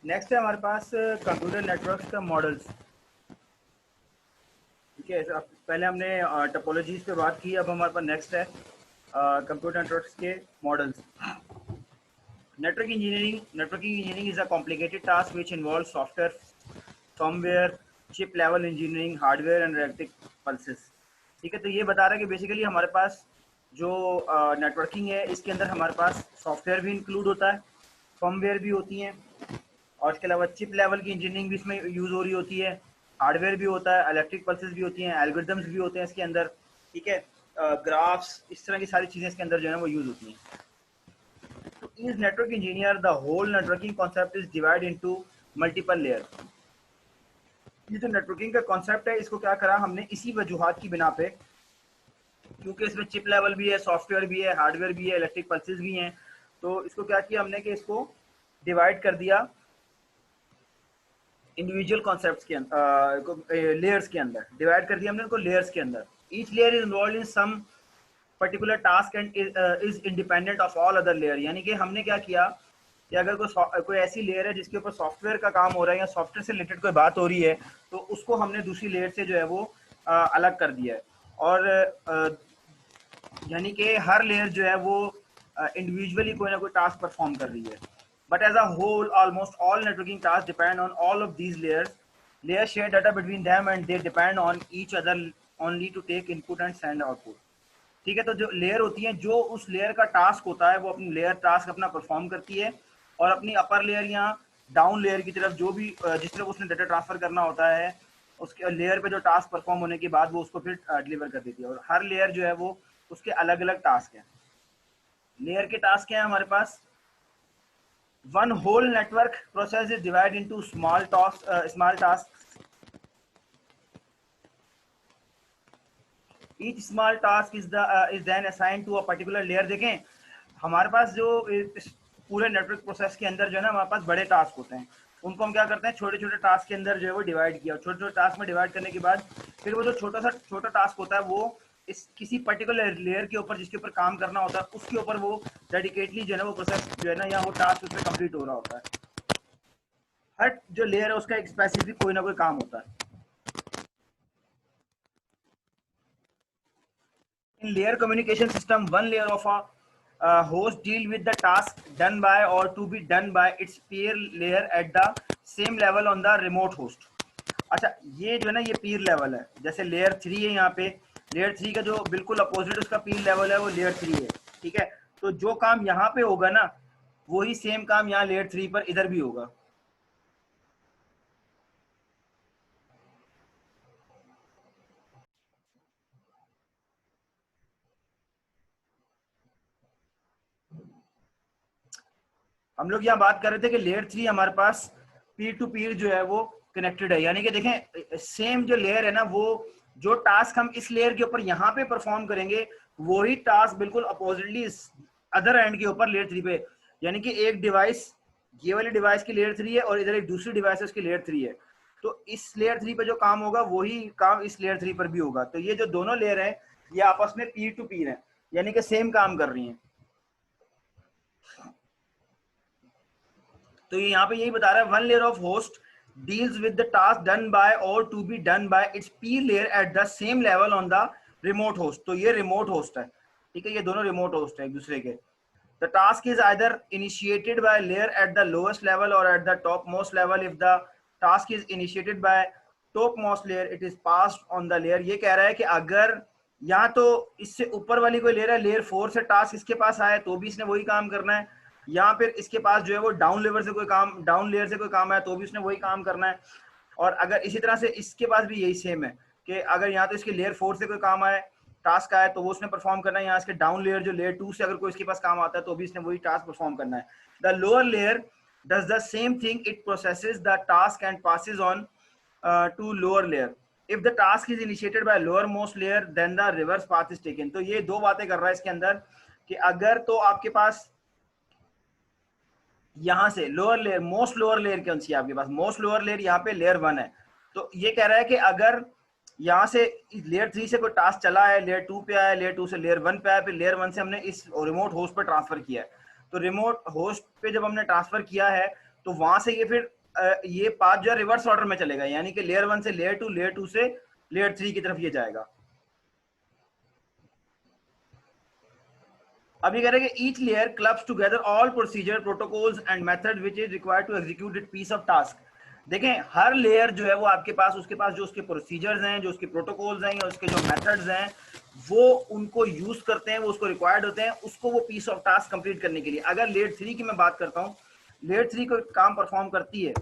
Next है हमारे पास computer networks का मॉडल्स। ठीक है, पहले हमने टोपोलॉजीज पे बात की, अब हमारे पास नेक्स्ट है कंप्यूटर नेटवर्क्स के models. Networking engineering is a complicated task which involve software, firmware, chip level engineering, hardware and electric pulses. ठीक है, तो ये बता रहा है कि बेसिकली हमारे पास जो नेटवर्किंग है इसके अंदर हमारे पास सॉफ्टवेयर भी इंक्लूड होता है, फर्मवेयर भी होती हैं, और इसके अलावा चिप लेवल की इंजीनियरिंग भी इसमें यूज़ हो रही होती है, हार्डवेयर भी होता है, इलेक्ट्रिक पल्सेस भी होती हैं, एल्गोरिदम्स भी होते हैं इसके अंदर। ठीक है, ग्राफ्स, इस तरह की सारी चीज़ें इसके अंदर जो है वो यूज़ होती हैं। तो is network engineer the whole networking concept is divide into multiple layer. ये जो नेटवर्किंग का कॉन्सेप्ट है इसको क्या करा हमने इसी वजूहात की बिना पे, क्योंकि इसमें चिप लेवल भी है, सॉफ्टवेयर भी है, हार्डवेयर भी है, इलेक्ट्रिक पल्सेस भी हैं, तो इसको क्या किया हमने कि इसको डिवाइड कर दिया इंडिविजुअल कॉन्सेप्ट्स के अंदर, लेयर्स के अंदर डिवाइड कर दिया हमने उनको लेयर्स के अंदर। Each layer is involve in some particular task and is independent of all other layer. यानी कि हमने क्या किया कि अगर कोई ऐसी लेयर है जिसके ऊपर सॉफ्टवेयर का काम हो रहा है या सॉफ्टवेयर से रिलेटेड कोई बात हो रही है, तो उसको हमने दूसरी लेयर से जो है वो अलग कर दिया है। और यानी कि हर लेयर जो है वो इंडिविजुअली कोई ना कोई टास्क परफॉर्म कर रही है। But as a whole almost all networking task depend on all of these layers. Layer share data between them and they depend on each other only to take input and send output. ठीक है, तो जो layer होती है, जो उस layer का task होता है वो अपनी लेयर टास्क अपना परफॉर्म करती है, और अपनी अपर लेयर या डाउन लेयर की तरफ जो भी जिस तरफ उसने डाटा ट्रांसफर करना होता है उसके लेयर पे जो टास्क परफॉर्म होने के बाद वो उसको फिर डिलीवर कर देती है। और हर लेयर जो है वो उसके अलग अलग टास्क हैं। लेयर के टास्क हैं हमारे पास, one whole network process is divide into small task. Each small task is then assign to a particular layer. देखें हमारे पास जो इस पूरे नेटवर्क प्रोसेस के अंदर जो है ना हमारे पास बड़े टास्क होते हैं, उनको हम क्या करते हैं छोटे छोटे टास्क के अंदर जो है वो डिवाइड किया। छोटे छोटे टास्क में डिवाइड करने के बाद फिर वो जो छोटा टास्क होता है वो इस किसी पर्टिकुलर लेयर के ऊपर जिसके ऊपर काम करना होता है उसके ऊपर वो डेडिकेटली जो है ना वो प्रोसेस जो है ना या वो टास्क उसमें कंप्लीट हो रहा होता है। हर जो लेयर है उसका एक स्पेसिफिक कोई ना कोई काम होता है। In layer communication system, one layer of a host deal with the task done by or to be done by its peer layer at the same level on the remote host. अच्छा, ये जो है ना ये पीर level है, जैसे layer 3 है यहाँ पे, लेयर 3 का जो बिल्कुल अपोजिट उसका पीर लेवल है वो लेयर 3 है। ठीक है, तो जो काम यहाँ पे होगा ना वही सेम काम यहाँ लेयर 3 पर इधर भी होगा। हम लोग यहाँ बात कर रहे थे कि लेयर 3 हमारे पास पीर टू पीर जो है वो कनेक्टेड है। यानी कि देखें सेम जो लेयर है ना वो जो टास्क हम इस लेयर के ऊपर यहाँ पे परफॉर्म करेंगे वही टास्क बिल्कुल अपोजिटली अदर एंड के ऊपर लेयर 3 पे। यानी कि एक डिवाइस, ये वाली डिवाइस की लेयर 3 है और इधर एक दूसरी डिवाइस है उसकी लेयर 3 है, तो इस लेयर 3 पे जो काम होगा वही काम इस लेयर 3 पर भी होगा। तो ये जो दोनों लेयर है ये आपस में पीर टू पीर है, यानी कि सेम काम कर रही हैं। तो ये यहाँ पे यही बता रहा है, one layer of host deals with the task done by और to be done by its peer layer at the same level on the remote host. तो ये रिमोट होस्ट है। ठीक है, ये दोनों रिमोट होस्ट है एक दूसरे के। The task is either initiated by layer at the lowest level और at the top most level. If the task is initiated by top most layer it is passed on the layer. ये कह रहा है कि अगर यहाँ तो इससे ऊपर वाली कोई लेयर है, लेयर 4 से टास्क इसके पास आया तो भी इसने वही काम करना है, या फिर इसके पास जो है वो डाउन लेवल से कोई काम, डाउन लेयर से कोई काम है तो भी उसने वही काम करना है। और अगर इसी तरह से इसके पास भी यही सेम है कि अगर यहाँ तो इसके लेयर 4 से कोई काम आए, टास्क आए तो वो उसने परफॉर्म करना है। यहाँ इसके डाउन लेयर जो लेयर 2 से अगर कोई इसके पास काम आता है तो भी इसने वही टास्क परफॉर्म करना है। The lower layer does the same thing, it processes the task and passes on to lower layer. If the task is initiated by lower most layer then the reverse path is taken. तो ये दो बातें कर रहा है इसके अंदर कि अगर तो आपके पास यहाँ से lower layer, most lower layer कौन सी है आपके पास, मोस्ट लोअर लेयर यहाँ पे लेयर 1 है। तो ये कह रहा है कि अगर यहाँ से लेयर 3 से कोई टास्क चला है, लेयर 2 पे आया, लेयर 2 से लेयर 1 पे आया, फिर लेयर 1 से हमने इस रिमोट होस्ट पर ट्रांसफर किया है। तो रिमोट होस्ट पे जब हमने ट्रांसफर किया है तो वहां से ये फिर ये पाथ जो है रिवर्स ऑर्डर में चलेगा, यानी कि लेयर 1 से लेयर 2, लेयर 2 से लेयर 3 की तरफ ये जाएगा। अभी कह रहे हैं कि each layer clubs together all procedure, protocols and method which is required to execute it piece of task. देखें हर लेयर जो है वो आपके पास, उसके पास जो उसके प्रोसीजर्स हैं, जो उसके प्रोटोकॉल्स हैं या उसके जो मेथड्स हैं, वो उनको यूज करते हैं, वो उसको रिक्वायर्ड होते हैं उसको वो पीस ऑफ टास्क कंप्लीट करने के लिए। अगर लेयर 3 की मैं बात करता हूँ, लेयर 3 को काम परफॉर्म करती है,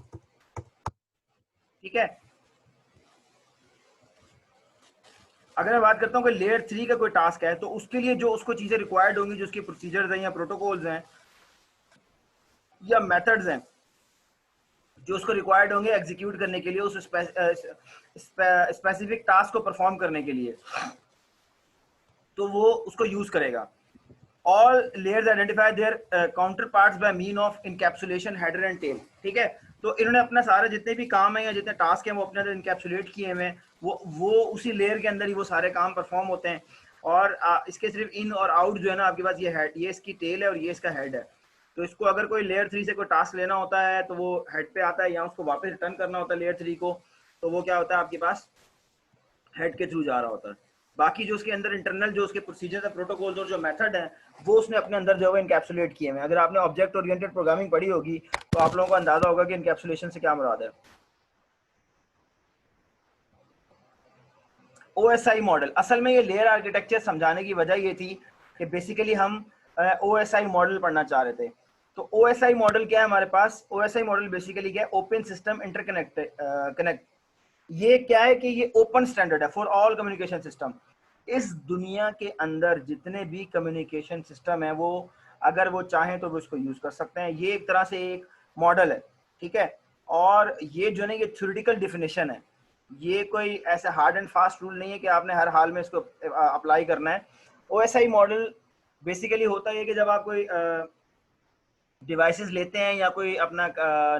ठीक है। अगर मैं बात करता हूँ कि लेयर 3 का कोई टास्क है, तो उसके लिए जो उसको चीजें रिक्वायर्ड होंगी, जो उसके प्रोसीजर्स हैं या प्रोटोकॉल्स हैं या मेथड्स हैं, जो उसको रिक्वायर्ड होंगे एग्जीक्यूट करने के लिए, उस स्पेसिफिक टास्क को परफॉर्म करने के लिए, तो वो उसको यूज करेगा। All layers identify their counter parts by mean of encapsulation, header and tail, ठीक है। तो इन्होंने अपना सारे जितने भी काम है या जितने टास्क हैं वो अपने अंदर इनकैप्सुलेट किए हुए हैं, वो उसी लेयर के अंदर ही वो सारे काम परफॉर्म होते हैं। और इसके सिर्फ इन और आउट जो है ना, आपके पास ये हेड, ये इसकी टेल है और ये इसका हेड है। तो इसको अगर कोई लेयर 3 से कोई टास्क लेना होता है तो वो हेड पे आता है, या उसको वापस रिटर्न करना होता है लेयर 3 को, तो वो क्या होता है आपके पास हेड के थ्रू जा रहा होता है। बाकी जो उसके अंदर इंटरनल जो उसके प्रोसीजर है, प्रोटोकॉल्स और जो मेथड है, वो उसने अपने अंदर जो है इनकैप्सुलेट किए हैं। अगर आपने ऑब्जेक्ट ओरिएंटेड प्रोग्रामिंग पढ़ी होगी तो आप लोगों को अंदाजा होगा कि इनकैप्सुलेशन से क्या मुराद है। ओएसआई मॉडल, असल में ये लेयर आर्किटेक्चर समझाने की वजह ये थी कि बेसिकली हम ओएसआई मॉडल पढ़ना चाह रहे थे। तो ओएसआई मॉडल क्या है हमारे पास? ओएसआई मॉडल बेसिकली क्या है? Open system interconnect connect. ये क्या है कि ये ओपन स्टैंडर्ड है फॉर ऑल कम्युनिकेशन सिस्टम। इस दुनिया के अंदर जितने भी कम्युनिकेशन सिस्टम है, वो अगर वो चाहें तो वो इसको यूज कर सकते हैं। ये एक तरह से एक मॉडल है, ठीक है। और ये जो है ये थ्योरेटिकल डिफिनेशन है, ये कोई ऐसा हार्ड एंड फास्ट रूल नहीं है कि आपने हर हाल में इसको अप्लाई करना है। ओएसआई मॉडल बेसिकली होता है कि जब आप कोई डिवाइसेस लेते हैं या कोई अपना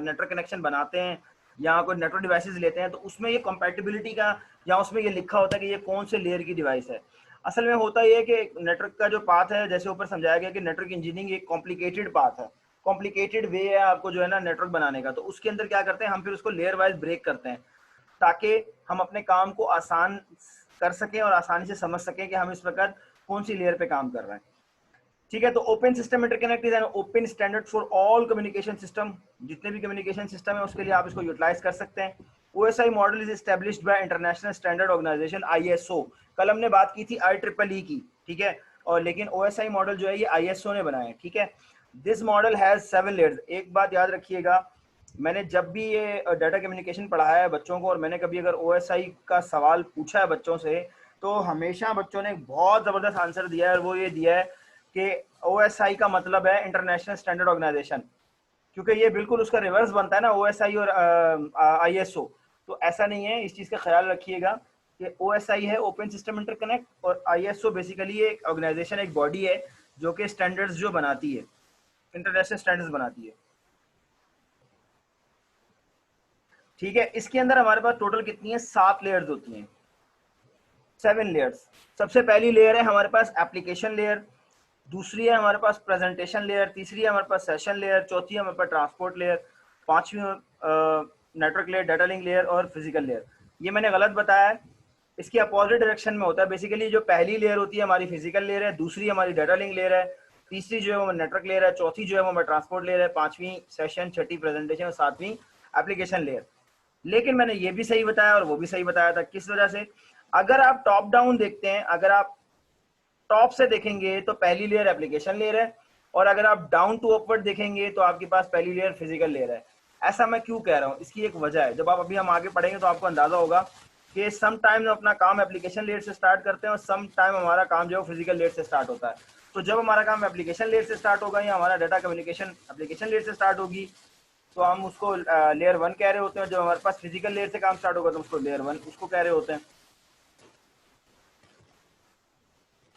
नेटवर्क कनेक्शन बनाते हैं या कोई नेटवर्क डिवाइसेस लेते हैं, तो उसमें ये कंपैटिबिलिटी का या उसमें ये लिखा होता है कि ये कौन से लेयर की डिवाइस है। असल में होता ये है कि नेटवर्क का जो पाथ है, जैसे ऊपर समझाया गया कि नेटवर्क इंजीनियरिंग एक कॉम्प्लिकेटेड पाथ है, कॉम्प्लिकेटेड वे है आपको जो है ना नेटवर्क बनाने का। तो उसके अंदर क्या करते हैं हम, फिर उसको लेयर वाइज ब्रेक करते हैं ताकि हम अपने काम को आसान कर सकें और आसानी से समझ सकें कि हम इस वक्त कौन सी लेयर पे काम कर रहे हैं, ठीक है। तो open system interconnect is an open standard for all communication system. जितने भी कम्युनिकेशन सिस्टम है उसके लिए आप इसको यूटिलाइज कर सकते हैं। OSI model is established by International Standard Organisation ISO. कल हमने बात की थी IEEE की, ठीक है। और लेकिन ओएसआई मॉडल जो है ये आईएसओ ने बनाया है, ठीक है। This model has 7 layers. एक बात याद रखिएगा, मैंने जब भी ये डाटा कम्युनिकेशन पढ़ाया है बच्चों को, और मैंने कभी अगर ओएसआई का सवाल पूछा है बच्चों से, तो हमेशा बच्चों ने बहुत जबरदस्त आंसर दिया है, और वो ये दिया है कि ओएसआई का मतलब है इंटरनेशनल स्टैंडर्ड ऑर्गेनाइजेशन, क्योंकि ये बिल्कुल उसका रिवर्स बनता है ना, ओएसआई और आईएसओ। तो ऐसा नहीं है, इस चीज का ख्याल रखिएगा कि ओएसआई है ओपन सिस्टम इंटरकनेक्ट, और आईएसओ बेसिकली एक ऑर्गेनाइजेशन, एक बॉडी है जो कि स्टैंडर्ड्स जो बनाती है, इंटरनेशनल स्टैंडर्ड्स बनाती है, ठीक है। इसके अंदर हमारे पास टोटल कितनी है? 7 लेयर्स होती हैं, 7 लेयर्स। सबसे पहली लेयर है हमारे पास एप्लीकेशन लेयर, दूसरी है हमारे पास प्रेजेंटेशन लेयर, तीसरी है हमारे पास सेशन लेयर, चौथी है हमारे पास ट्रांसपोर्ट लेयर, पांचवी network layer, data link layer और फिजिकल लेयर। ये मैंने गलत बताया है, इसके अपोजिट डायरेक्शन में होता है। बेसिकली जो पहली लेयर होती है हमारी फिजिकल लेयर है, दूसरी हमारी डाटा लिंक लेयर है, तीसरी जो है वो नेटवर्क लेयर है, चौथी जो है वो हमारा ट्रांसपोर्ट लेयर है, पांचवी सेशन, छठी प्रेजेंटेशन और सातवीं एप्लीकेशन लेयर। लेकिन मैंने ये भी सही बताया और वो भी सही बताया था, किस वजह से? अगर आप टॉप डाउन देखते हैं, अगर आप टॉप से देखेंगे तो पहली लेयर एप्लीकेशन लेयर है, और अगर आप डाउन टू अपवर्ड देखेंगे तो आपके पास पहली लेयर फिजिकल लेयर है। ऐसा मैं क्यों कह रहा हूँ, इसकी एक वजह है, जब आप अभी हम आगे पढ़ेंगे तो आपको अंदाजा होगा कि सम टाइम हम अपना काम एप्लीकेशन लेयर से स्टार्ट करते हैं और सम टाइम हमारा काम जो है फिजिकल लेयर से स्टार्ट होता है। तो जब हमारा काम एप्लीकेशन लेयर से स्टार्ट होगा या हमारा डाटा कम्युनिकेशन एप्लीकेशन लेयर से स्टार्ट होगी तो हम उसको लेयर 1 कह रहे होते हैं। जब हमारे पास फिजिकल लेयर से काम स्टार्ट होगा तो उसको लेयर 1 उसको कह रहे होते हैं।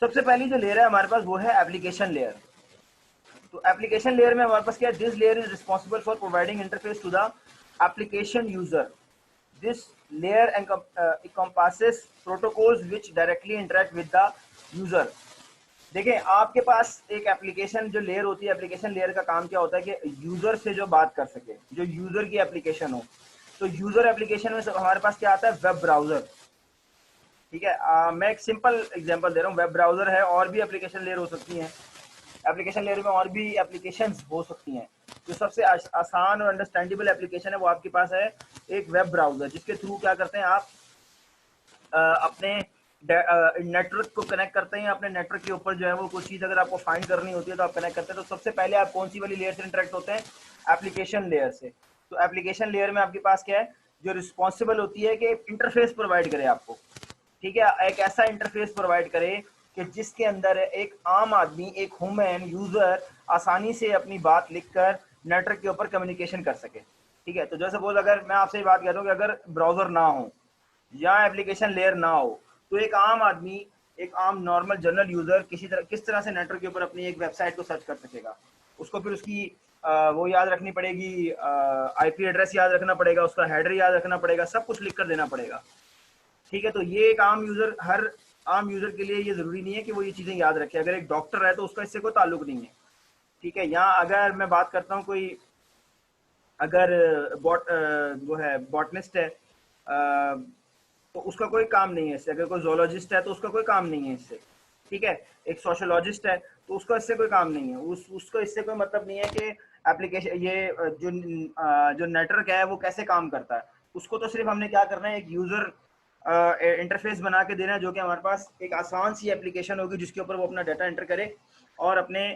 सबसे पहली जो लेयर है हमारे पास वो है एप्लीकेशन लेयर। तो एप्लीकेशन लेयर में हमारे पास क्या है? This layer is responsible for providing interface to the application user. This layer encompasses protocols which directly interact with the user। देखिए आपके पास एक एप्लीकेशन जो लेयर होती है, एप्लीकेशन लेयर का काम क्या होता है कि यूजर से जो बात कर सके, जो यूजर की एप्लीकेशन हो। तो यूजर एप्लीकेशन में हमारे पास क्या आता है, वेब ब्राउजर। ठीक है, मैं एक सिंपल एग्जांपल दे रहा हूँ, वेब ब्राउजर है, और भी एप्लीकेशन लेयर हो सकती हैं। एप्लीकेशन लेयर में और भी एप्लीकेशंस हो सकती हैं। जो सबसे आसान और अंडरस्टैंडेबल एप्लीकेशन है वो आपके पास है एक वेब ब्राउजर, जिसके थ्रू क्या करते हैं आप अपने नेटवर्क को कनेक्ट करते हैं। अपने नेटवर्क के ऊपर जो है वो कुछ चीज़ अगर आपको फाइंड करनी होती है तो आप कनेक्ट करते हैं। तो सबसे पहले आप कौन सी वाली लेयर से इंटरेक्ट होते हैं, एप्लीकेशन लेयर से। तो एप्लीकेशन लेयर में आपके पास क्या है, जो रिस्पॉन्सिबल होती है कि इंटरफेस प्रोवाइड करे आपको। ठीक है, एक ऐसा इंटरफेस प्रोवाइड करे कि जिसके अंदर एक आम आदमी, एक ह्यूमन यूजर आसानी से अपनी बात लिखकर नेटवर्क के ऊपर कम्युनिकेशन कर सके। ठीक है, तो जैसे बोल, अगर मैं आपसे बात कहता हूँ कि अगर ब्राउजर ना हो या एप्लीकेशन लेयर ना हो, तो एक आम आदमी, एक आम नॉर्मल जनरल यूजर किस तरह से नेटवर्क के ऊपर अपनी एक वेबसाइट को सर्च कर सकेगा। उसको फिर उसकी वो याद रखनी पड़ेगी, आईपी एड्रेस याद रखना पड़ेगा, उसका हेडर याद रखना पड़ेगा, सब कुछ लिख कर देना पड़ेगा। ठीक है, तो ये एक आम यूजर, हर आम यूजर के लिए ये जरूरी नहीं है कि वो ये चीजें याद रखे। अगर एक डॉक्टर है तो उसका इससे कोई ताल्लुक नहीं है। ठीक है, यहाँ अगर मैं बात करता हूँ कोई, अगर वो है बॉटनिस्ट है, तो उसका कोई काम नहीं है इससे। अगर कोई जोलॉजिस्ट है तो उसका कोई काम नहीं है इससे। ठीक है, एक सोशोलॉजिस्ट है तो उसका इससे कोई काम नहीं है, उसको इससे कोई मतलब नहीं है कि एप्लीकेशन ये जो नेटवर्क है वो कैसे काम करता है। उसको तो सिर्फ हमने क्या करना है, एक यूजर इंटरफेस बना के देना है, जो कि हमारे पास एक आसान सी एप्लीकेशन होगी जिसके ऊपर वो अपना डाटा एंटर करे और अपने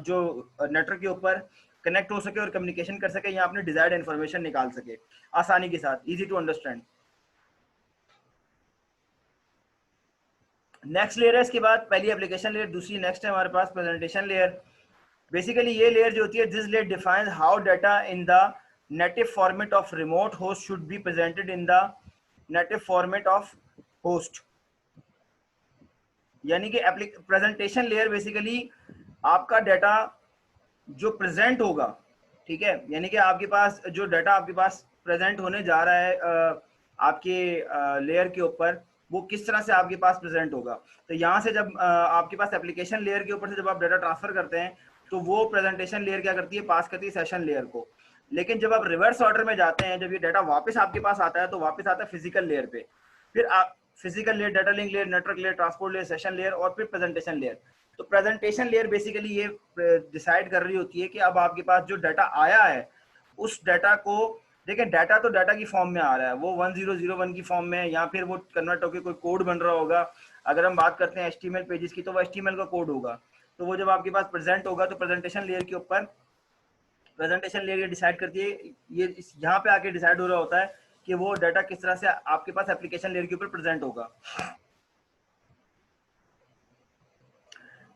जो नेटवर्क के ऊपर कनेक्ट हो सके और कम्युनिकेशन कर सके, या अपने डिजायर्ड इन्फॉर्मेशन निकाल सके आसानी के साथ, easy to understand. Next layer है इसके बाद, पहली एप्लीकेशन लेयर, दूसरी नेक्स्ट है हमारे पास प्रेजेंटेशन लेयर। बेसिकली ये लेयर जो होती है, this layer defines how data in the native format of remote host should be presented in the native format of host. यानी कि प्रेजेंटेशन लेयर बेसिकली आपका डाटा जो प्रेजेंट होगा, ठीक है, यानी कि आपके पास जो डाटा आपके पास प्रेजेंट होने जा रहा है आपके लेयर के ऊपर, वो किस तरह से आपके पास प्रेजेंट होगा। तो यहाँ से जब आपके पास एप्लीकेशन लेयर के ऊपर से जब आप डाटा ट्रांसफर करते हैं, तो वो प्रेजेंटेशन लेयर क्या करती है, पास करती है सेशन लेयर को। लेकिन जब आप रिवर्स ऑर्डर में जाते हैं, जब ये डाटा वापस आपके पास आता है, तो वापस आता है फिजिकल लेयर पे। फिर आप physical layer, data link layer, network layer, transport layer, session layer, और फिर प्रेजेंटेशन लेयर। तो प्रेजेंटेशन लेयर बेसिकली ये डिसाइड कर रही होती है कि अब आपके पास जो डाटा आया है, उस डाटा को, देखिए डाटा तो डाटा की फॉर्म में आ रहा है, वो 1001 की फॉर्म में, या फिर वो कन्वर्ट होकर कोई कोड बन रहा होगा। अगर हम बात करते हैं एचटीएमएल पेजेस की, तो वो एचटीएमएल का कोड होगा। तो वो जब आपके पास प्रेजेंट होगा, तो प्रेजेंटेशन लेयर के ऊपर, प्रेजेंटेशन लेयर ये डिसाइड करती है, ये यहाँ पे आके डिसाइड हो रहा होता है कि वो डाटा किस तरह से आपके पास एप्लीकेशन लेयर के ऊपर प्रेजेंट होगा।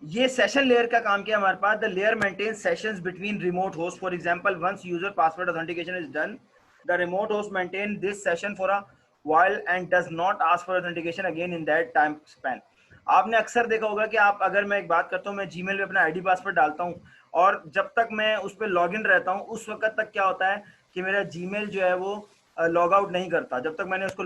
ये सेशन लेयर का काम किया हमारे पास, the layer maintain sessions between remote host. For example, once user password authentication is done, the remote host maintain this session for a while and does not ask for authentication again in that time span। आपने अक्सर देखा होगा कि आप, अगर मैं एक बात करता हूँ, मैं जीमेल पे अपना आईडी पासवर्ड डालता हूँ, और जब तक मैं उस पर लॉग इन रहता हूँ, उस वक्त तक क्या होता है कि मेरा जीमेल जो है वो लॉग आउट नहीं करता। जब तक मैंने उसको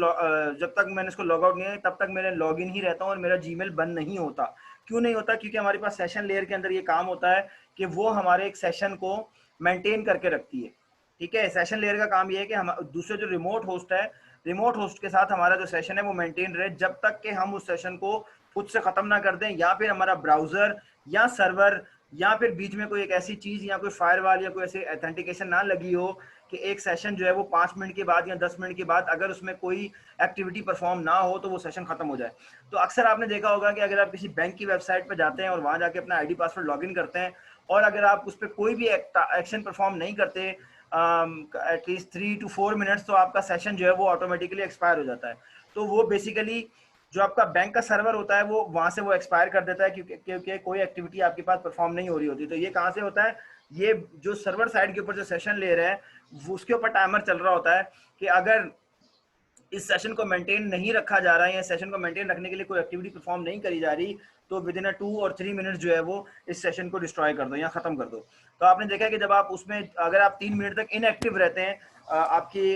लॉग आउट नहीं है, तब तक मेरा लॉग इन ही रहता हूँ और मेरा जीमेल बंद नहीं होता। क्यों नहीं होता? क्योंकि हमारे पास सेशन लेयर के अंदर ये काम होता है कि वो हमारे एक सेशन को मेंटेन करके रखती है। ठीक है, सेशन लेयर का काम ये है कि हम दूसरे जो रिमोट होस्ट है, रिमोट होस्ट के साथ हमारा जो सेशन है वो मेंटेन रहे, जब तक कि हम उस सेशन को खुद से खत्म ना कर दें, या फिर हमारा ब्राउजर या सर्वर, या फिर बीच में कोई एक ऐसी चीज या कोई फायरवॉल या कोई ऐसी ऑथेंटिकेशन ना लगी हो कि एक सेशन जो है वो 5 मिनट के बाद या 10 मिनट के बाद अगर उसमें कोई एक्टिविटी परफॉर्म ना हो तो वो सेशन खत्म हो जाए। तो अक्सर आपने देखा होगा कि अगर आप किसी बैंक की वेबसाइट पर जाते हैं और वहां जाके अपना आईडी पासवर्ड लॉगिन करते हैं, और अगर आप उस पर कोई भी एक्शन परफॉर्म नहीं करते एटलीस्ट 3 to 4 मिनट्स, तो आपका सेशन जो है वो ऑटोमेटिकली एक्सपायर हो जाता है। तो वो बेसिकली जो आपका बैंक का सर्वर होता है, वो वहां से वो एक्सपायर कर देता है, क्योंकि कोई एक्टिविटी आपके पास परफॉर्म नहीं हो रही होती। तो ये कहाँ से होता है? ये जो सर्वर साइड के ऊपर जो सेशन ले रहा है, उसके ऊपर टाइमर चल रहा होता है कि अगर इस सेशन को मेंटेन नहीं रखा जा रहा है, या सेशन को मेंटेन रखने के लिए कोई एक्टिविटी परफॉर्म नहीं करी जा रही, तो विद इन 2 और 3 मिनट जो है वो इस सेशन को डिस्ट्रॉय कर दो या खत्म कर दो। तो आपने देखा कि जब आप उसमें, अगर आप 3 मिनट तक इनएक्टिव रहते हैं आपकी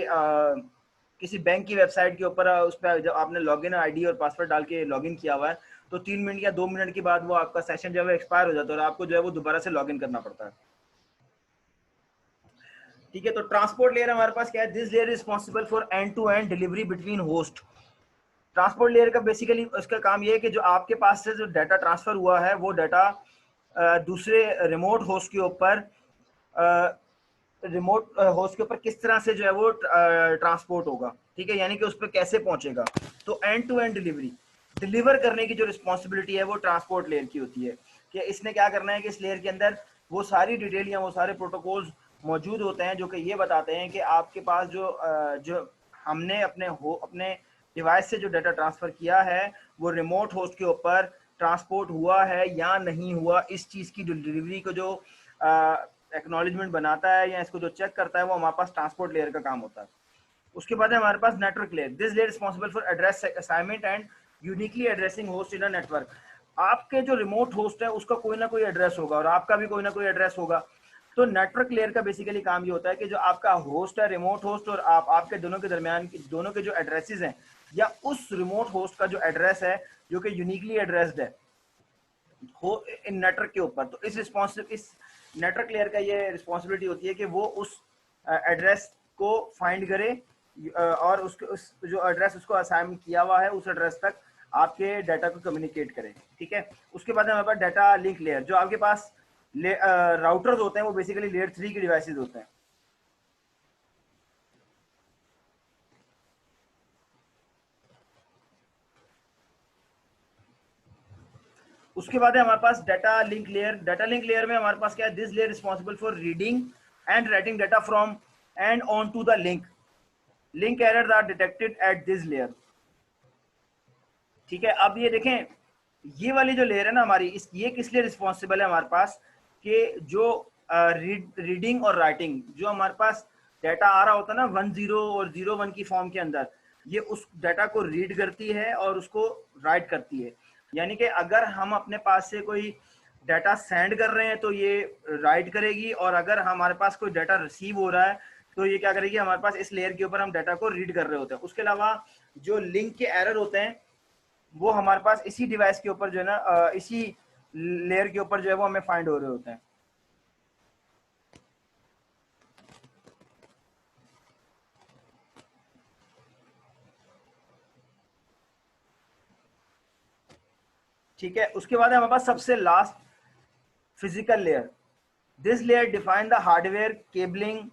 किसी बैंक की वेबसाइट के ऊपर, उस पर जब आपने लॉगिन आईडी और पासवर्ड डाल के लॉगिन किया हुआ है, तो 3 मिनट या 2 मिनट के बाद वो आपका सेशन जो है एक्सपायर हो जाता है और आपको जो है वो दोबारा से लॉग इन करना पड़ता है। ठीक है, तो ट्रांसपोर्ट लेयर हमारे पास क्या है, this layer responsible for end to end delivery between host. Transport layer का बेसिकली उसका काम ये है कि जो आपके पास से जो डाटा ट्रांसफर हुआ है वो डाटा दूसरे रिमोट होस्ट के ऊपर किस तरह से जो है वो ट्रांसपोर्ट होगा। ठीक है, यानी कि उस पर कैसे पहुंचेगा। तो एंड टू एंड डिलीवर करने की जो रिस्पॉन्सिबिलिटी है वो ट्रांसपोर्ट लेयर की होती है कि इसने क्या करना है कि इस लेयर के अंदर वो सारी डिटेल या वो सारे प्रोटोकॉल्स मौजूद होते हैं जो कि ये बताते हैं कि आपके पास जो हमने अपने डिवाइस से जो डाटा ट्रांसफर किया है वो रिमोट होस्ट के ऊपर ट्रांसपोर्ट हुआ है या नहीं हुआ। इस चीज़ की डिलीवरी को जो एक्नॉलेजमेंट बनाता है या इसको जो चेक करता है वो हमारे पास ट्रांसपोर्ट लेयर का काम होता है। उसके बाद है हमारे पास network layer. This layer responsible for address assignment and uniquely addressing host in a network. आपके जो रिमोट होस्ट है उसका कोई ना कोई एड्रेस होगा और आपका भी कोई ना कोई एड्रेस होगा। तो नेटवर्क लेयर का बेसिकली काम ये होता है कि जो आपका होस्ट है, रिमोट होस्ट, और आपके दोनों के दरमियान दोनों के जो एड्रेसेस हैं या उस रिमोट होस्ट का जो एड्रेस है जो कि यूनिकली एड्रेस्ड है हो इन नेटवर्क के ऊपर। तो इस नेटवर्क लेयर का ये रिस्पॉन्सिबिलिटी होती है कि वो उस एड्रेस को फाइंड करे और उसके उस जो एड्रेस उसको असाइन किया हुआ है उस एड्रेस तक आपके डाटा को कम्युनिकेट करे। ठीक है, उसके बाद हमारे पास डाटा लिंक लेयर। जो आपके पास राउटर्स होते हैं वो बेसिकली लेयर 3 के डिवाइसेस होते हैं। उसके बाद है हमारे पास data link layer. Data link layer में हमारे पास क्या है, this layer responsible for reading and writing data from and on to the link. Link errors are detected at this layer. ठीक है, अब ये देखें, ये वाली जो लेयर है ना हमारी, ये किस लिए रिस्पॉन्सिबल है हमारे पास कि जो रीडिंग और राइटिंग जो हमारे पास डाटा आ रहा होता है ना 10 और 01 की फॉर्म के अंदर, ये उस डाटा को रीड करती है और उसको राइट करती है। यानी कि अगर हम अपने पास से कोई डाटा सेंड कर रहे हैं तो ये राइट करेगी, और अगर हमारे पास कोई डाटा रिसीव हो रहा है तो ये क्या करेगी, हमारे पास इस लेयर के ऊपर हम डाटा को रीड कर रहे होते हैं। उसके अलावा जो लिंक के एरर होते हैं वो हमारे पास इसी डिवाइस के ऊपर जो है ना इसी लेयर के ऊपर जो है वो हमें फाइंड हो रहे होते हैं। ठीक है, उसके बाद हमारे पास सबसे last physical layer. This layer define the hardware, cabling,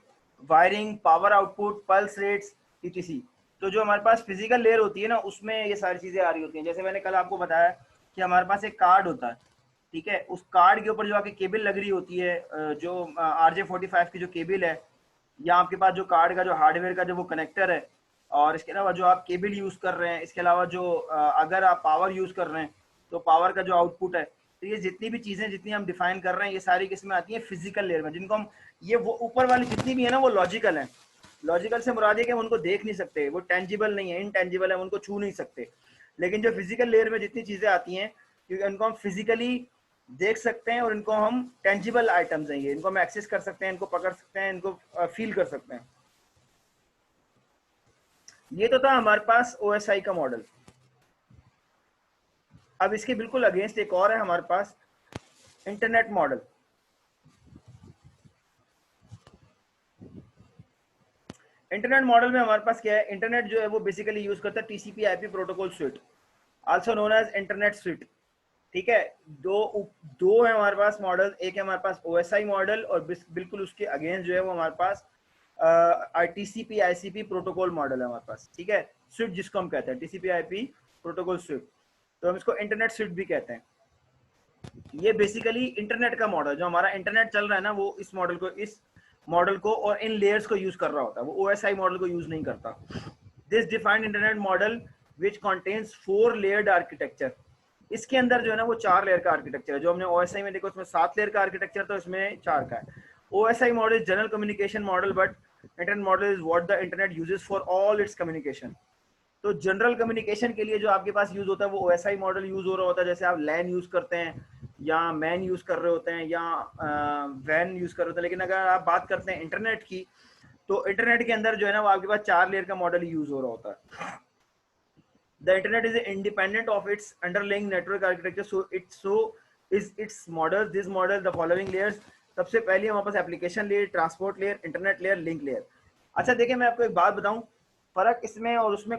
wiring, power output, pulse rates etc। तो जो हमारे पास फिजिकल लेयर होती है ना उसमें ये सारी चीजें आ रही होती हैं। जैसे मैंने कल आपको बताया कि हमारे पास एक कार्ड होता है। ठीक है, उस कार्ड के ऊपर जो आपकी केबल लग रही होती है, जो RJ45 की जो केबल है, या आपके पास जो कार्ड का जो हार्डवेयर का जो वो कनेक्टर है, और इसके अलावा जो आप केबल यूज कर रहे हैं, इसके अलावा जो अगर आप पावर यूज कर रहे हैं तो पावर का जो आउटपुट है। तो ये जितनी भी चीजें जितनी हम डिफाइन कर रहे हैं ये सारी किस्में आती हैं फिजिकल लेयर में, जिनको हम ये वो ऊपर वाली जितनी भी है ना वो लॉजिकल है। लॉजिकल से मुराद है कि हम उनको देख नहीं सकते, वो टेंजिबल नहीं है, इनटेंजिबल है, उनको छू नहीं सकते। लेकिन जो फिजिकल लेयर में जितनी चीजें आती हैं क्योंकि उनको हम फिजिकली देख सकते हैं और इनको हम टेंजिबल आइटम्स हैं, ये इनको हम एक्सेस कर सकते हैं, इनको पकड़ सकते हैं, इनको फील कर सकते हैं। ये तो था हमारे पास OSI का मॉडल। अब इसके बिल्कुल अगेंस्ट एक और है हमारे पास इंटरनेट मॉडल। इंटरनेट मॉडल में हमारे पास क्या है, इंटरनेट जो है वो बेसिकली यूज करता है TCP/IP protocol suite, also known as internet suite. ठीक है, दो है हमारे पास मॉडल। एक है हमारे पास OSI मॉडल और बिल्कुल उसके अगेंस्ट जो है वो हमारे पास TCP/IP प्रोटोकॉल मॉडल है हमारे पास। ठीक है, स्विट जिसको हम कहते हैं TCP/IP प्रोटोकॉल स्विट, तो हम इसको इंटरनेट स्विट भी कहते हैं। ये बेसिकली इंटरनेट का मॉडल, जो हमारा इंटरनेट चल रहा है ना वो इस मॉडल को और इन लेयर्स को यूज कर रहा होता है, वो OSI मॉडल को यूज नहीं करता। This defined internet model which contains 4 layered architecture. इसके अंदर जो है ना वो 4 लेयर का आर्किटेक्चर है। जो हमने OSI में देखो उसमें 7 लेयर का आर्किटेक्चर, तो इसमें 4 का है। OSI model is general communication model, but internet model is what the internet uses for all it's communication. तो जनरल कम्युनिकेशन के लिए जो आपके पास यूज होता है वो OSI मॉडल यूज हो रहा होता है। जैसे आप LAN यूज करते हैं या मैन यूज कर रहे होते हैं या वैन यूज कर रहे होते हैं। लेकिन अगर आप बात करते हैं इंटरनेट की, तो इंटरनेट के अंदर जो है ना वो आपके पास 4 लेयर का मॉडल यूज हो रहा होता है। The internet is independent of its underlying network architecture, is its models, this model the following layers. सबसे पहले हमारे पास application layer, transport layer, internet layer, link layer. अच्छा देखिए मैं आपको एक बात बताऊं, फर्क इसमें और उसमें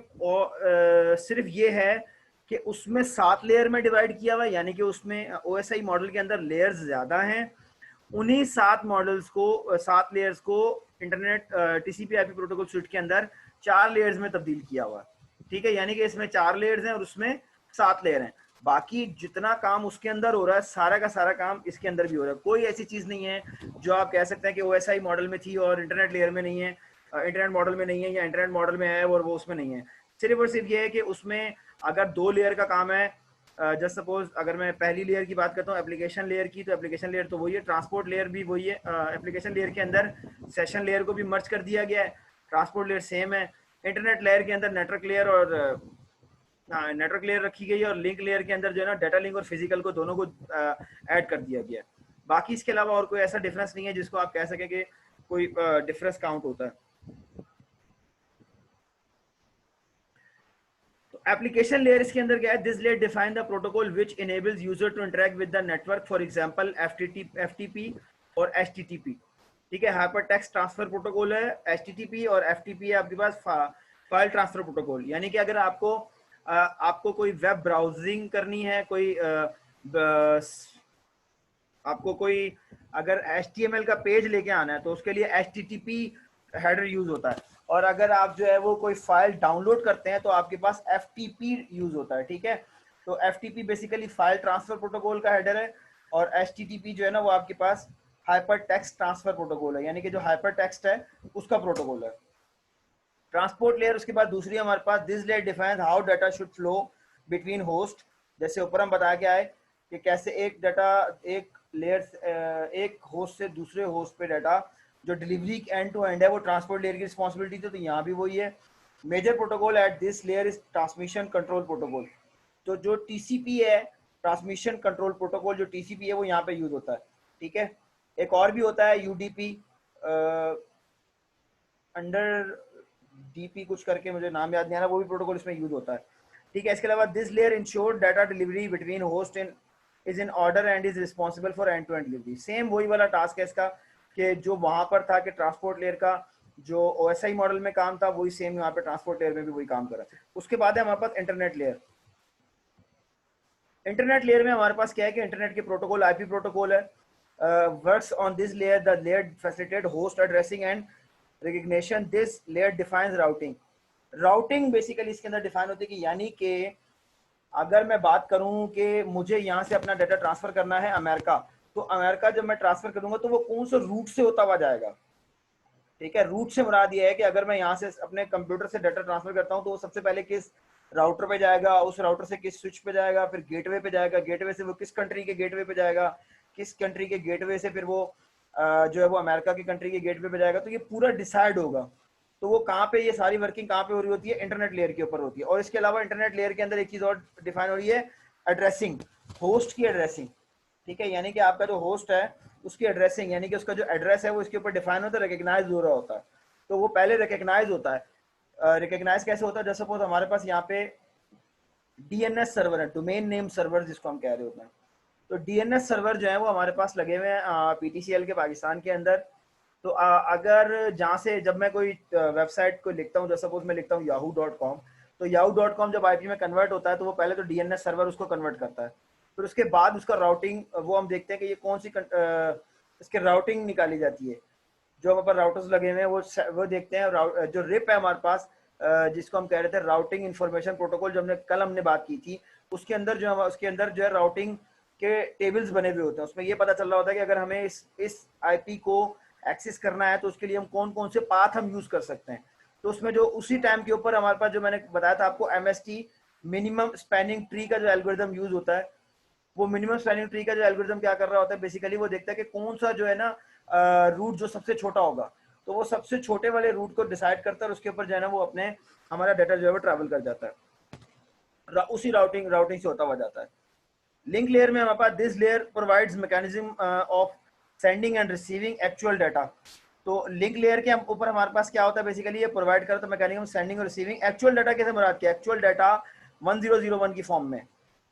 सिर्फ ये है कि उसमें 7 लेयर में डिवाइड किया हुआ है, यानी कि उसमें ओएसआई मॉडल के अंदर लेयर्स ज्यादा हैं. उन्हीं 7 मॉडल्स को 7 लेयर्स को internet TCP IP protocol switch के अंदर 4 लेयर्स में तब्दील किया हुआ है. ठीक है, यानी कि इसमें 4 लेयर्स हैं और उसमें 7 लेयर हैं. बाकी जितना काम उसके अंदर हो रहा है सारा का सारा काम इसके अंदर भी हो रहा है. कोई ऐसी चीज नहीं है जो आप कह सकते हैं कि ओएसआई मॉडल में थी और इंटरनेट लेयर में नहीं है, इंटरनेट मॉडल में नहीं है, या इंटरनेट मॉडल में है और वो उसमें नहीं है. सिर्फ और सिर्फ ये है कि उसमें अगर 2 लेयर का काम है, जस्ट सपोज अगर मैं पहली लेयर की बात करता हूँ एप्लीकेशन लेयर की, तो एप्लीकेशन लेयर तो वही है, ट्रांसपोर्ट लेयर भी वही है. एप्लीकेशन लेयर के अंदर सेशन लेयर को भी मर्ज कर दिया गया है, ट्रांसपोर्ट लेयर सेम है. इंटरनेट लेयर के अंदर नेटवर्क लेयर और नेटवर्क लेयर रखी गई है, और लिंक लेयर के अंदर जो है ना डाटा लिंक और फिजिकल को दोनों को ऐड कर दिया गया है. बाकी इसके अलावा और कोई ऐसा डिफरेंस नहीं है जिसको आप कह सकें कि कोई डिफरेंस काउंट होता है. एप्लीकेशन लेयर इसके अंदर क्या है, this layer define the protocol which enables user to interact with the network, for example FTP और एचटीटीपी. ठीक है, हाइपर टेक्स्ट ट्रांसफर प्रोटोकॉल है एचटीटीपी, और एफटीपी है आपके पास फाइल ट्रांसफर प्रोटोकॉल. यानी कि अगर आपको कोई वेब ब्राउजिंग करनी है, आपको कोई अगर HTML का पेज लेके आना है तो उसके लिए HTTP हेडर यूज होता है. और अगर आप जो है वो कोई फाइल डाउनलोड करते हैं तो आपके पास FTP यूज होता है. ठीक है, तो FTP basically file transfer protocol का हेडर है, और HTTP जो है ना वो आपके पास हाइपर टेक्स्ट ट्रांसफर प्रोटोकॉल है, यानी कि जो हाइपर टेक्स्ट है उसका प्रोटोकॉल है. ट्रांसपोर्ट लेयर उसके बाद दूसरी हमारे पास, this layer defines how data should flow between host. जैसे ऊपर हम बताया गया है कि कैसे एक डाटा एक लेयर एक होस्ट से दूसरे होस्ट पे डाटा जो डिलीवरी एंड टू एंड है वो ट्रांसपोर्ट लेयर की रिस्पॉन्सिबिलिटी थी, तो यहाँ भी वही है. Major protocol at this layer is transmission control protocol. तो जो टीसीपी है, ट्रांसमिशन कंट्रोल प्रोटोकॉल, जो टीसीपी है वो यहाँ पे यूज होता है. ठीक है, एक और भी होता है यूडीपी, अंडर डीपी कुछ करके, मुझे नाम याद नहीं आ रहा, वो भी प्रोटोकॉल इसमें यूज होता है. ठीक है, इसके अलावा this layer ensure data delivery between host in is in order and is responsible for end to end delivery. Same वही वाला टास्क है इसका कि जो वहां पर था कि ट्रांसपोर्ट लेयर का जो ओएसआई मॉडल में काम था वही सेम यहाँ पे ट्रांसपोर्ट लेयर में भी वही काम कर रहा है. उसके बाद है हमारे पास इंटरनेट लेयर. इंटरनेट लेयर में हमारे पास क्या है कि इंटरनेट के प्रोटोकॉल आईपी प्रोटोकॉल है. Works on this layer, the layer facilitate host addressing and recognition. This layer defines routing. Routing basically इसके अंदर डिफाइन होती है कि यानी कि अगर मैं बात करूं कि मुझे यहाँ से अपना डाटा ट्रांसफर करना है अमेरिका, तो अमेरिका जब मैं ट्रांसफर करूंगा तो वो कौन सा रूट से होता हुआ जाएगा. ठीक है, रूट से मुराद ये है कि अगर मैं यहाँ से अपने कंप्यूटर से डाटा ट्रांसफर करता हूँ तो वो सबसे पहले किस राउटर पे जाएगा, उस राउटर से किस स्विच पे जाएगा, फिर गेटवे पे जाएगा, गेटवे से वो किस कंट्री के गेटवे पे जाएगा, किस कंट्री के गेटवे से फिर वो जो है वो अमेरिका की कंट्री के गेटवे पे जाएगा. तो ये पूरा डिसाइड होगा. तो वो कहाँ पे, ये सारी वर्किंग कहाँ पे हो रही होती है, इंटरनेट लेयर के ऊपर होती है. और इसके अलावा इंटरनेट लेयर के अंदर एक चीज और डिफाइन हो रही है, एड्रेसिंग, होस्ट की एड्रेसिंग. ठीक है, यानी कि आपका जो होस्ट है उसकी एड्रेसिंग, यानी कि उसका जो एड्रेस है वो इसके ऊपर डिफाइन होता है, रिकग्नाइज हो रहा होता है. तो वो पहले रिकग्नाइज होता है. रिकग्नाइज कैसे होता है, जैसे सपोज हमारे पास यहाँ पे डीएनएस सर्वर है, डोमेन नेम सर्वर जिसको हम कह रहे होते हैं. तो डीएनएस सर्वर जो है वो हमारे पास लगे हुए हैं पीटीसीएल के पाकिस्तान के अंदर. तो अगर जहाँ से जब मैं कोई वेबसाइट को लिखता हूँ, जैसे सपोज मैं लिखता हूँ yahoo.com, तो yahoo.com जब आईपी में कन्वर्ट होता है तो वो पहले तो डीएनएस सर्वर उसको कन्वर्ट करता है. फिर उसके बाद उसका राउटिंग, वो हम देखते हैं कि ये कौन सी इसकी राउटिंग निकाली जाती है. जो हमारे पास राउटर्स लगे हुए हैं वो देखते हैं. जो रिप है हमारे पास जिसको हम कह रहे थे राउटिंग इंफॉर्मेशन प्रोटोकॉल, जो हमने बात की थी, उसके अंदर जो है राउटिंग के टेबल्स बने हुए होते हैं. उसमें ये पता चल रहा होता है कि अगर हमें इस आईपी को एक्सेस करना है तो उसके लिए हम कौन कौन से पाथ हम यूज कर सकते हैं. तो उसमें जो उसी टाइम के ऊपर हमारे पास जो मैंने बताया था आपको MST, मिनिमम स्पैनिंग ट्री का जो एल्गोरिथम यूज होता है, वो मिनिमम स्पैनिंग ट्री का जो एल्गोरिथम क्या कर रहा होता है, बेसिकली वो देखता है कि कौन सा जो है ना रूट जो सबसे छोटा होगा, तो वो सबसे छोटे वाले रूट को डिसाइड करता है और उसके ऊपर जो है ना वो अपने हमारा डाटा जो है वो ट्रैवल कर जाता है, उसी राउटिंग से होता हुआ जाता है. लिंक लेयर में हमारे पास this layer provides mechanism of sending and receiving actual data. तो लिंक लेयर के ऊपर हमारे पास क्या होता है, बेसिकली ये प्रोवाइड करता है मैकेनिज्म सेंडिंग और रिसीविंग एक्चुअल डाटा. कैसे मुराद किया, एक्चुअल डाटा 1001 की फॉर्म में,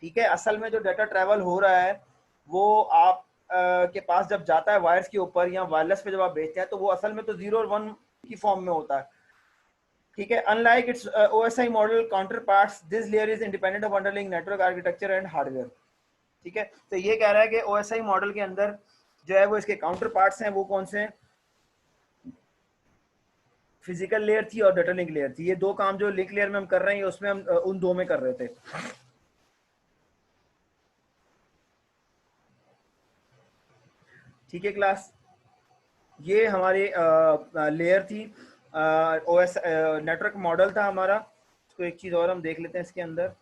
ठीक है। असल में जो डाटा ट्रैवल हो रहा है वो आप के पास जब जाता है वायर्स के ऊपर या वायरलेस पे जब आप भेजते हैं तो वो असल में तो 0 और 1 की फॉर्म में होता है, ठीक है। Unlike it's OSI model counter parts, this layer is independent of underlying network architecture and hardware, ठीक है। तो ये कह रहा है कि OSI मॉडल के अंदर जो है वो इसके काउंटर पार्ट्स हैं, वो कौन से हैं, फिजिकल लेयर थी और डाटा लिंक लेयर थी। ये दो काम जो लिंक लेयर में हम कर रहे हैं उसमें हम उन दो में कर रहे थे, ठीक है क्लास। ये हमारी लेयर थी, OS नेटवर्क मॉडल था हमारा। इसको एक चीज़ और हम देख लेते हैं इसके अंदर,